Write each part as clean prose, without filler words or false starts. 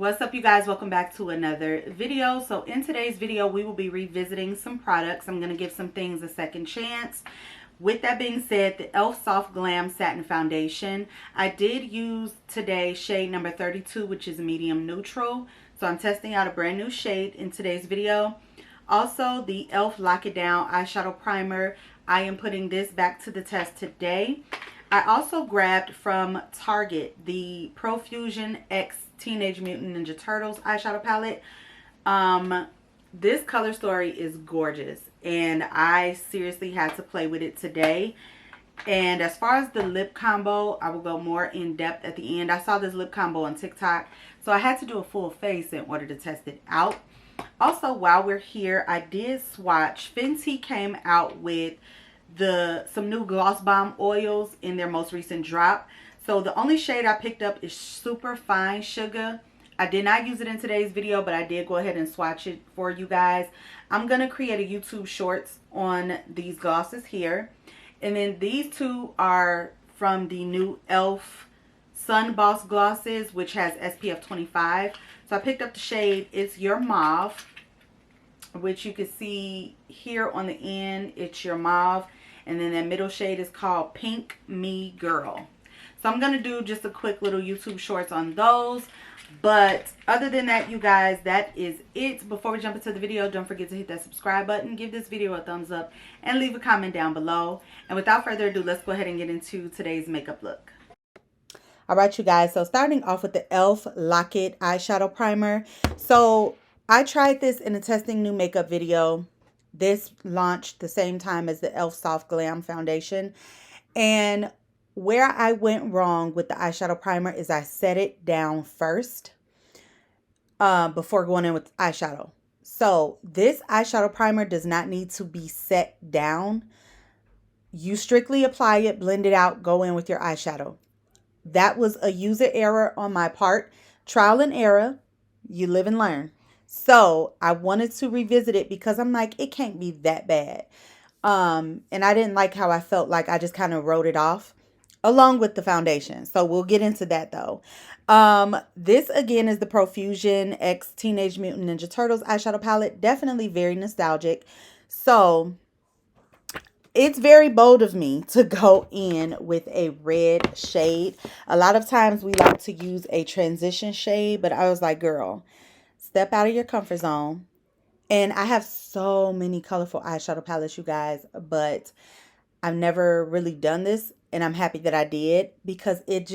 What's up, you guys? Welcome back to another video. So in today's video, we will be revisiting some products. I'm going to give some things a second chance. With that being said, the e.l.f. Soft Glam Satin Foundation. I did use today shade number 32, which is medium neutral. So I'm testing out a brand new shade in today's video. Also, the e.l.f. Lock It Down Eyeshadow Primer. I am putting this back to the test today. I also grabbed from Target the Profusion X Teenage Mutant Ninja Turtles eyeshadow palette. This color story is gorgeous, and I seriously had to play with it today. And as far as the lip combo, I will go more in depth at the end. I saw this lip combo on TikTok, so I had to do a full face in order to test it out. Also, while we're here, I did swatch. Fenty came out with some new Gloss Bomb oils in their most recent drop. So the only shade I picked up is Super Fine Sugar. I did not use it in today's video, but I did go ahead and swatch it for you guys. I'm going to create a YouTube shorts on these glosses here. And then these two are from the new e.l.f. Sun Boss glosses, which has SPF 25. So I picked up the shade, it's Your Mauve, which you can see here on the end, it's Your Mauve. And then that middle shade is called Pink Me Girl. So I'm going to do just a quick little YouTube shorts on those. But other than that, you guys, that is it. Before we jump into the video, don't forget to hit that subscribe button, give this video a thumbs up, and leave a comment down below. And without further ado, let's go ahead and get into today's makeup look. Alright, you guys, so starting off with the e.l.f. Lock It Eyeshadow Primer. So I tried this in a testing new makeup video. This launched the same time as the e.l.f. Soft Glam Foundation. And where I went wrong with the eyeshadow primer is I set it down first before going in with eyeshadow. So this eyeshadow primer does not need to be set down. You strictly apply it, blend it out, go in with your eyeshadow. That was a user error on my part. Trial and error. You live and learn. So I wanted to revisit it because I'm like, it can't be that bad. And I didn't like how I felt like I just kind of wrote it off along with the foundation. So we'll get into that though. This again is the Profusion X Teenage Mutant Ninja Turtles eyeshadow palette. Definitely very nostalgic. So it's very bold of me to go in with a red shade. A lot of times we like to use a transition shade, but I was like, girl, step out of your comfort zone. And I have so many colorful eyeshadow palettes, you guys, but I've never really done this, and I'm happy that I did because it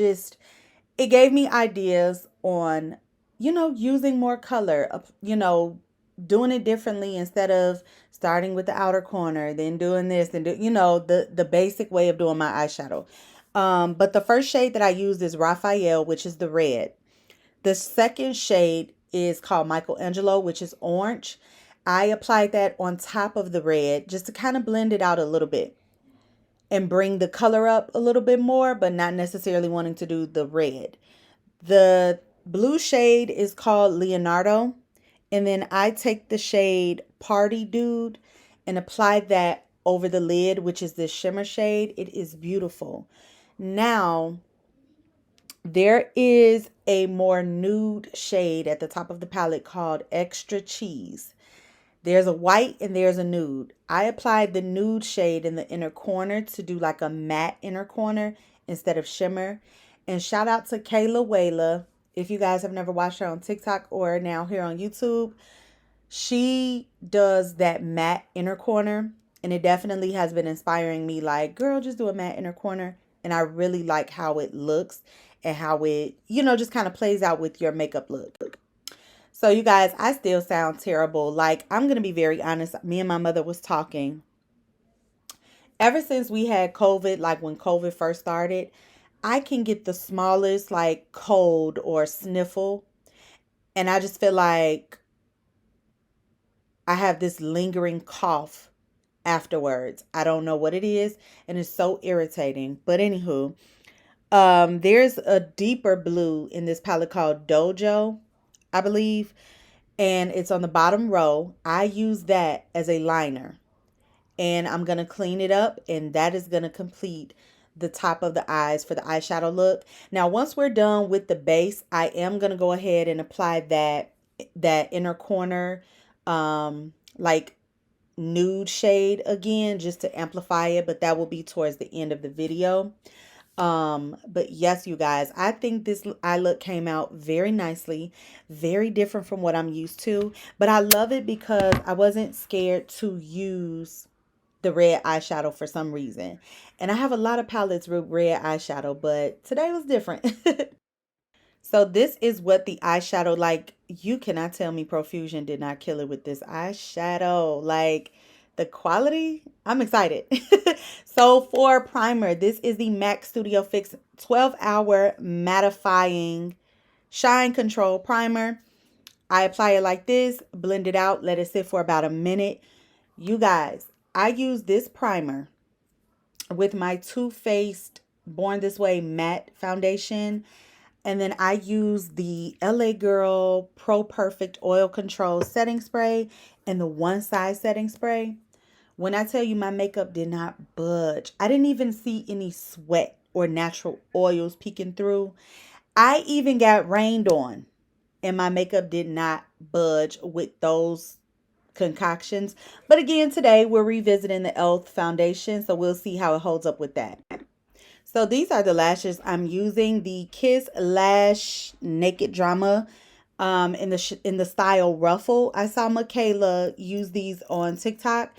gave me ideas on, using more color, doing it differently instead of starting with the outer corner, then doing this and the basic way of doing my eyeshadow. But the first shade that I used is Raphael, which is the red. The second shade is called Michelangelo, which is orange. I applied that on top of the red just to kind of blend it out a little bit and bring the color up a little bit more, but not necessarily wanting to do the red. The blue shade is called Leonardo. And then I take the shade Party Dude and apply that over the lid, which is this shimmer shade. It is beautiful. Now, there is a more nude shade at the top of the palette called Extra Cheese. There's a white and there's a nude. I applied the nude shade in the inner corner to do like a matte inner corner instead of shimmer. And shout out to Kayla Wayla. If you guys have never watched her on TikTok or now here on YouTube, she does that matte inner corner. And it definitely has been inspiring me like, girl, just do a matte inner corner. And I really like how it looks and how it, just kind of plays out with your makeup look. So you guys, I still sound terrible. Like, I'm going to be very honest. Me and my mother was talking. Ever since we had COVID, like when COVID first started, I can get the smallest like cold or sniffle. And I just feel like I have this lingering cough afterwards. I don't know what it is. And it's so irritating. But anywho, there's a deeper blue in this palette called Dojo, I believe, and it's on the bottom row. I use that as a liner, and I'm going to clean it up, and that is going to complete the top of the eyes for the eyeshadow look. Now, once we're done with the base, I am going to go ahead and apply that inner corner, like nude shade again, just to amplify it, but that will be towards the end of the video. But yes, you guys, I think this eye look came out very nicely, very different from what I'm used to, but I love it because I wasn't scared to use the red eyeshadow for some reason. And I have a lot of palettes with red eyeshadow, but today was different. So this is what the eyeshadow, like, you cannot tell me Profusion did not kill it with this eyeshadow. Like, the quality, I'm excited. So for primer, this is the MAC Studio Fix 12-hour mattifying shine control primer. I apply it like this, blend it out, let it sit for about a minute. You guys, I use this primer with my Too Faced Born This Way matte foundation. And then I use the LA Girl Pro Perfect Oil Control Setting Spray and the One Size Setting Spray. When I tell you my makeup did not budge, I didn't even see any sweat or natural oils peeking through. I even got rained on and my makeup did not budge with those concoctions. But again, today we're revisiting the e.l.f. foundation, so we'll see how it holds up with that. So these are the lashes I'm using, the Kiss Lash Naked Drama in the style Ruffle. I saw Michaela use these on TikTok,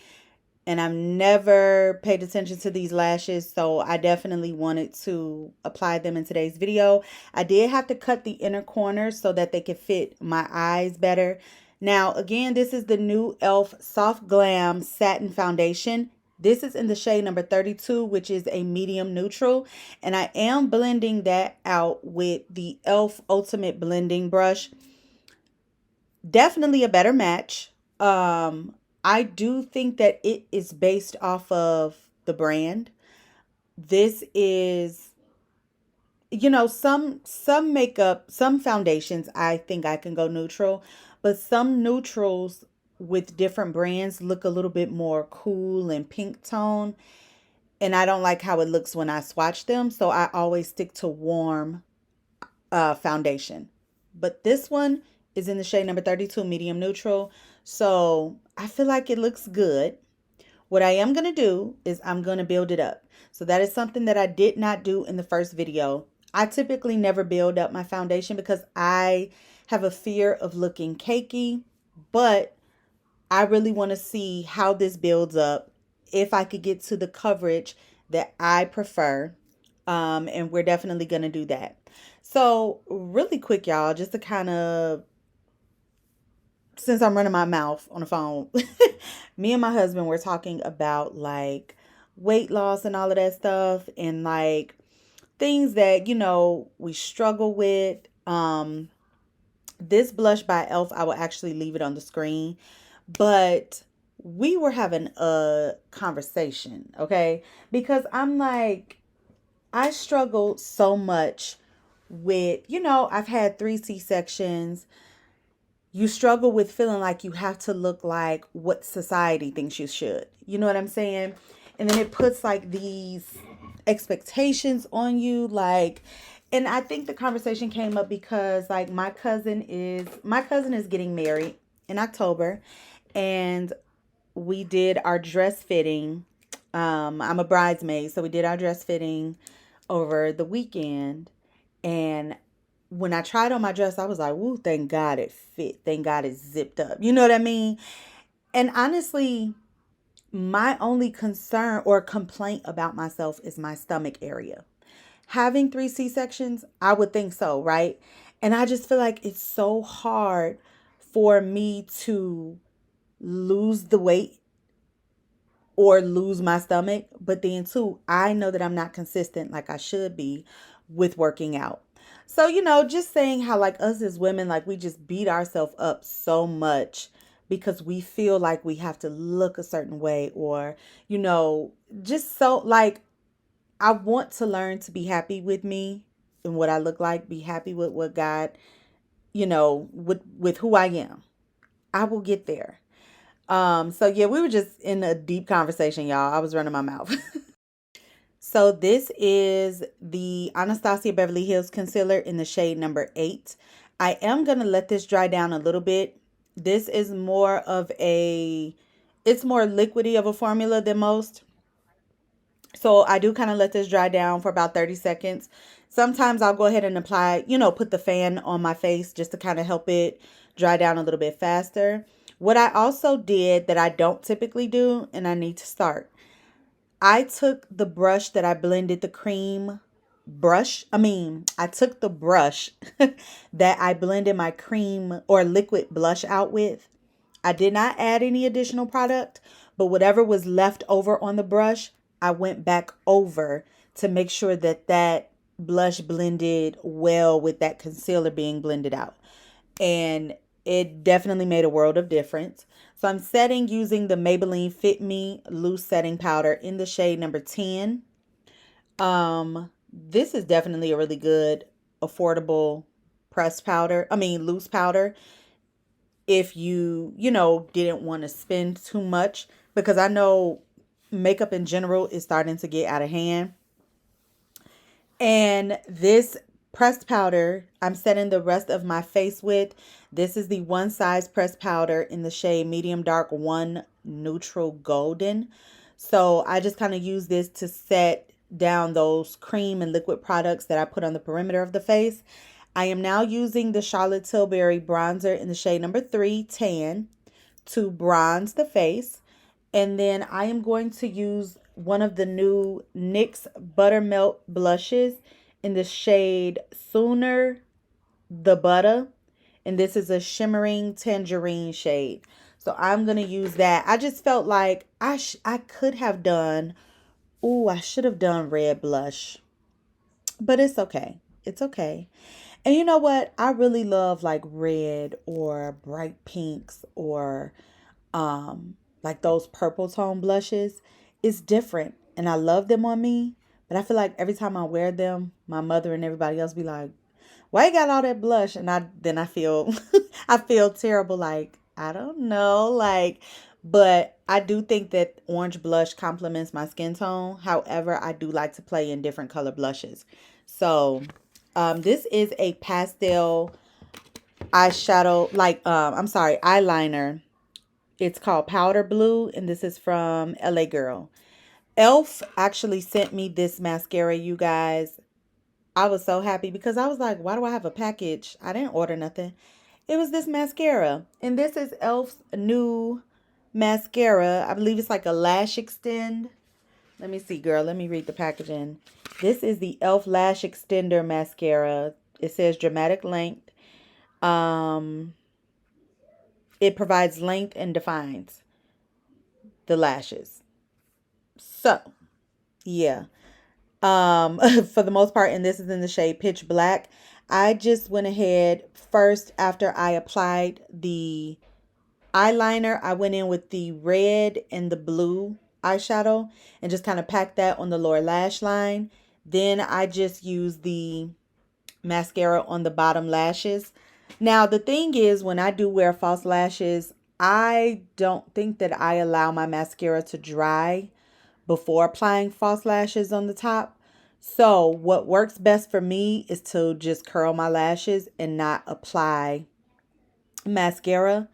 and I've never paid attention to these lashes, so I definitely wanted to apply them in today's video. I did have to cut the inner corners so that they could fit my eyes better. Now, again, this is the new e.l.f. Soft Glam Satin Foundation. This is in the shade number 32, which is a medium neutral. And I am blending that out with the e.l.f. Ultimate Blending Brush. Definitely a better match. I do think that it is based off of the brand. This is, you know, some makeup, some foundations, I think I can go neutral. But some neutrals with different brands look a little bit more cool and pink tone, and I don't like how it looks when I swatch them, so I always stick to warm foundation. But this one is in the shade number 32, medium neutral, so I feel like it looks good. What I am going to do is I'm going to build it up. So that is something that I did not do in the first video. I typically never build up my foundation because I have a fear of looking cakey, but I really want to see how this builds up, if I could get to the coverage that I prefer. And we're definitely going to do that. So really quick, y'all, just to kind of, since I'm running my mouth on the phone, me and my husband were talking about like weight loss and all of that stuff, and like things that, you know, we struggle with. This blush by e.l.f., I will actually leave it on the screen. But we were having a conversation, okay? Because I'm like, I struggled so much with, you know, I've had 3 C-sections. You struggle with feeling like you have to look like what society thinks you should. You know what I'm saying? And then it puts like these expectations on you, like, and I think the conversation came up because like my cousin is getting married in October. And we did our dress fitting. I'm a bridesmaid, so we did our dress fitting over the weekend. And when I tried on my dress, I was like, woo, thank God it fit. Thank God it zipped up. You know what I mean? And honestly, my only concern or complaint about myself is my stomach area. Having 3 C-sections, I would think so, right? And I just feel like it's so hard for me to lose the weight or lose my stomach. But then too, I know that I'm not consistent like I should be with working out. So, you know, just saying how like us as women, like we just beat ourselves up so much because we feel like we have to look a certain way, or, you know, just so like, I want to learn to be happy with me and what I look like, be happy with what God, you know, with who I am. I will get there. So yeah, we were just in a deep conversation, y'all. I was running my mouth. So this is the Anastasia Beverly Hills Concealer in the shade number 8. I am going to let this dry down a little bit. This is more of a, it's more liquidy of a formula than most. So I do kind of let this dry down for about 30 seconds. Sometimes I'll go ahead and apply, put the fan on my face just to kind of help it dry down a little bit faster. What I also did that I don't typically do, and I need to start, I took the brush that I blended the cream I took the brush that I blended my cream or liquid blush out with. I did not add any additional product, but whatever was left over on the brush, I went back over to make sure that that blush blended well with that concealer being blended out. And it definitely made a world of difference. So I'm setting using the Maybelline Fit Me Loose Setting Powder in the shade number 10. This is definitely a really good, affordable pressed powder. Loose powder. If didn't want to spend too much, because I know makeup in general is starting to get out of hand. And this pressed powder, I'm setting the rest of my face with. This is the One Size pressed powder in the shade Medium Dark 1 Neutral Golden. So I just kind of use this to set down those cream and liquid products that I put on the perimeter of the face. I am now using the Charlotte Tilbury bronzer in the shade number 3 Tan to bronze the face. And then I am going to use one of the new NYX Buttermelt blushes in the shade Sooner the Butter. And this is a shimmering tangerine shade. So I'm going to use that. I just felt like I could have done, I should have done red blush. But it's okay. It's okay. And you know what? I really love like red or bright pinks or like those purple tone blushes. It's different and I love them on me, but I feel like every time I wear them, my mother and everybody else be like, why you got all that blush? And I feel I feel terrible, like I don't know, like, but I do think that orange blush complements my skin tone. However, I do like to play in different color blushes. So this is a pastel eyeshadow, eyeliner. It's called Powder Blue, and this is from LA Girl. Elf actually sent me this mascara, you guys. I was so happy because I was like, why do I have a package? I didn't order nothing. It was this mascara. And this is Elf's new mascara. I believe it's like a lash extend. Let me see, girl. Let me read the packaging. This is the Elf Lash Extender Mascara. It says dramatic length. It provides length and defines the lashes. So, yeah. For the most part, and this is in the shade Pitch Black. I just went ahead first after I applied the eyeliner. I went in with the red and the blue eyeshadow and just kind of packed that on the lower lash line. Then I just used the mascara on the bottom lashes. Now, the thing is, when I do wear false lashes, I don't think that I allow my mascara to dry before applying false lashes on the top. So what works best for me is to just curl my lashes and not apply mascara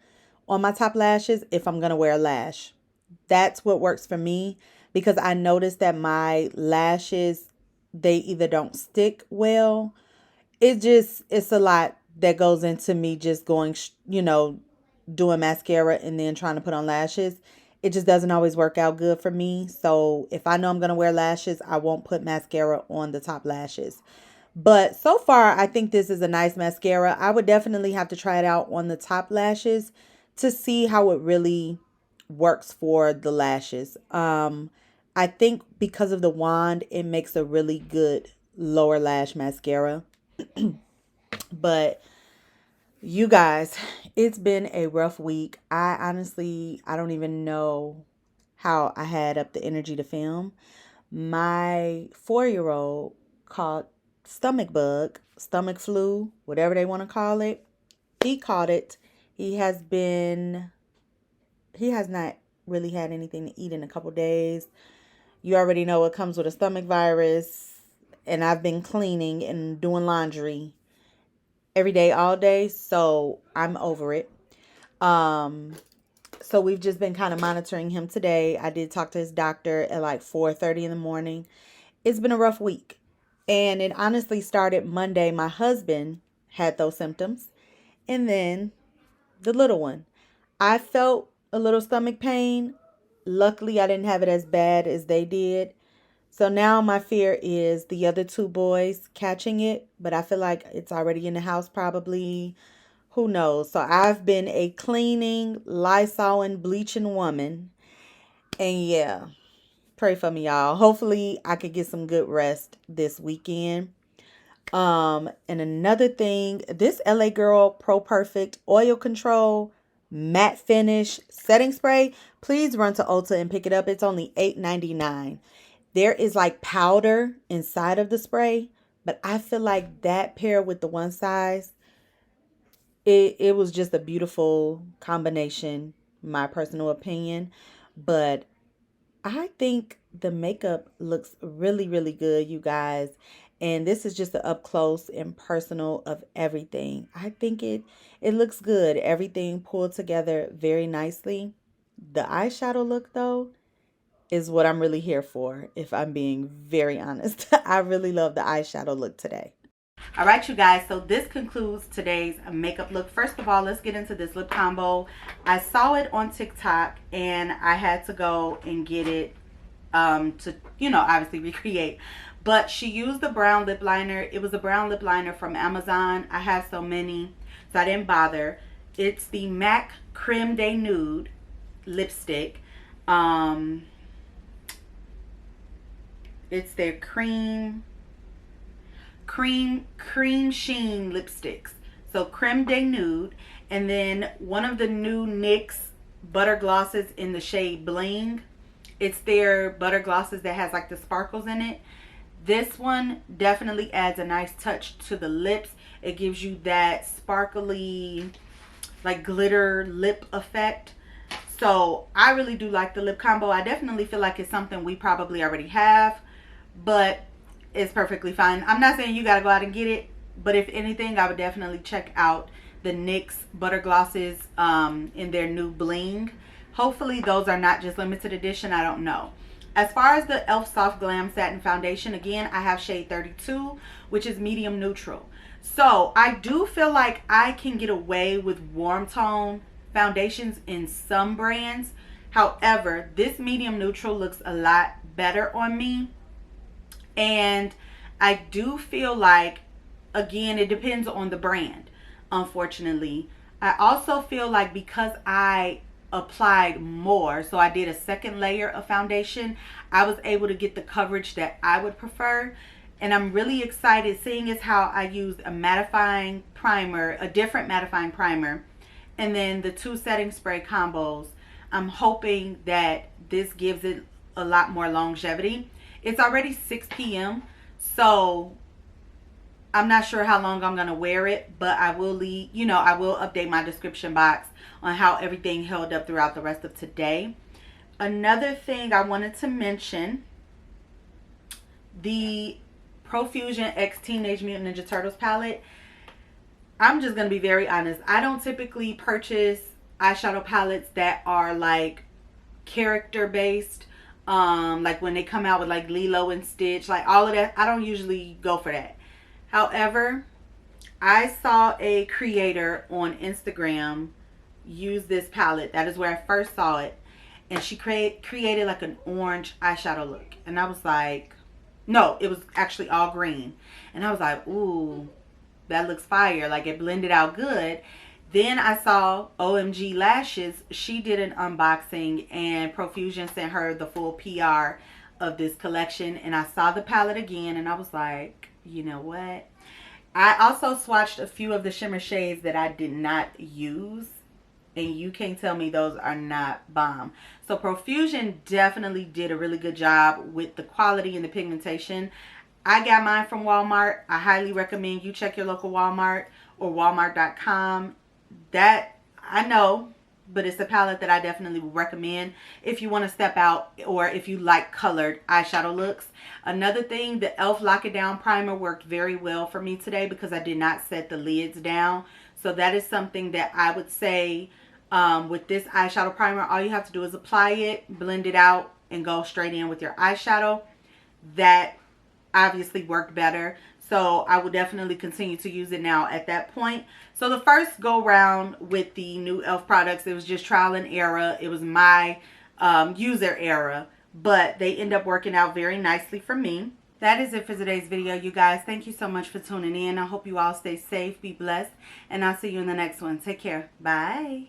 on my top lashes if I'm going to wear a lash. That's what works for me, because I noticed that my lashes, they either don't stick well. It's a lot that goes into me just going, doing mascara and then trying to put on lashes. It just doesn't always work out good for me. So if I know I'm going to wear lashes, I won't put mascara on the top lashes. But so far, I think this is a nice mascara. I would definitely have to try it out on the top lashes to see how it really works for the lashes. I think because of the wand, it makes a really good lower lash mascara. But you guys, it's been a rough week. I don't even know how I had up the energy to film. My 4-year-old caught stomach bug, stomach flu, whatever they want to call it. He caught it. He has not really had anything to eat in a couple days. You already know it comes with a stomach virus, and I've been cleaning and doing laundry every day, all day, so I'm over it. So we've just been kind of monitoring him today. I did talk to his doctor at like 4:30 in the morning. It's been a rough week. And it honestly started Monday. My husband had those symptoms. And then the little one. I felt a little stomach pain. Luckily, I didn't have it as bad as they did. So now my fear is the other two boys catching it. But I feel like it's already in the house probably. Who knows? So I've been a cleaning, Lysol, and bleaching woman. And yeah, pray for me, y'all. Hopefully I could get some good rest this weekend. And another thing, this LA Girl Pro Perfect Oil Control Matte Finish Setting Spray. Please run to Ulta and pick it up. It's only $8.99. There is like powder inside of the spray, but I feel like that paired with the one size, it was just a beautiful combination, my personal opinion. But I think the makeup looks really, really good, you guys. And this is just the up close and personal of everything. I think it looks good. Everything pulled together very nicely. The eyeshadow look, though, is what I'm really here for, if I'm being very honest. I really love the eyeshadow look today. All right, you guys, so this concludes today's makeup look. First of all, let's get into this lip combo. I saw it on TikTok and I had to go and get it to, you know, obviously recreate. But she used the brown lip liner. It was a brown lip liner from Amazon. I have so many, so I didn't bother. It's the MAC Creme de Nude lipstick. It's their cream sheen lipsticks. So Creme de Nude, and then one of the new NYX butter glosses in the shade Bling. It's their butter glosses that has like the sparkles in it. This one definitely adds a nice touch to the lips. It gives you that sparkly, like glitter lip effect. So I really do like the lip combo. I definitely feel like it's something we probably already have, but it's perfectly fine. I'm not saying you gotta go out and get it, but if anything, I would definitely check out the NYX butter glosses in their new Bling. Hopefully those are not just limited edition. I don't know. As far as the e.l.f. Soft Glam Satin Foundation, again, I have shade 32, which is medium neutral. So I do feel like I can get away with warm tone foundations in some brands. However, this medium neutral looks a lot better on me. And I do feel like, again, it depends on the brand, unfortunately. I also feel like because I applied more, so I did a second layer of foundation, I was able to get the coverage that I would prefer. And I'm really excited, seeing as how I used a mattifying primer, a different mattifying primer, and then the two setting spray combos. I'm hoping that this gives it a lot more longevity. It's already 6 p.m. so I'm not sure how long I'm going to wear it, but I will leave, you know, I will update my description box on how everything held up throughout the rest of today. Another thing I wanted to mention, the Profusion X Teenage Mutant Ninja Turtles palette. I'm just going to be very honest. I don't typically purchase eyeshadow palettes that are like character based. Like when they come out with like Lilo and Stitch, like all of that, I don't usually go for that. However, I saw a creator on Instagram use this palette. That is where I first saw it, and she created like an orange eyeshadow look, and I was like, no, it was actually all green, and I was like, ooh, that looks fire. Like it blended out good. Then I saw OMG Lashes. She did an unboxing and Profusion sent her the full PR of this collection. And I saw the palette again and I was like, you know what? I also swatched a few of the shimmer shades that I did not use. And you can't tell me those are not bomb. So Profusion definitely did a really good job with the quality and the pigmentation. I got mine from Walmart. I highly recommend you check your local Walmart or walmart.com. That, I know, but it's a palette that I definitely would recommend if you want to step out or if you like colored eyeshadow looks. Another thing, the e.l.f. Lock It Down Primer worked very well for me today because I did not set the lids down. So that is something that I would say with this eyeshadow primer, all you have to do is apply it, blend it out, and go straight in with your eyeshadow. That obviously worked better. So I will definitely continue to use it now at that point. So the first go round with the new e.l.f. products, it was just trial and error. It was my user error, but they end up working out very nicely for me. That is it for today's video, you guys. Thank you so much for tuning in. I hope you all stay safe, be blessed, and I'll see you in the next one. Take care. Bye.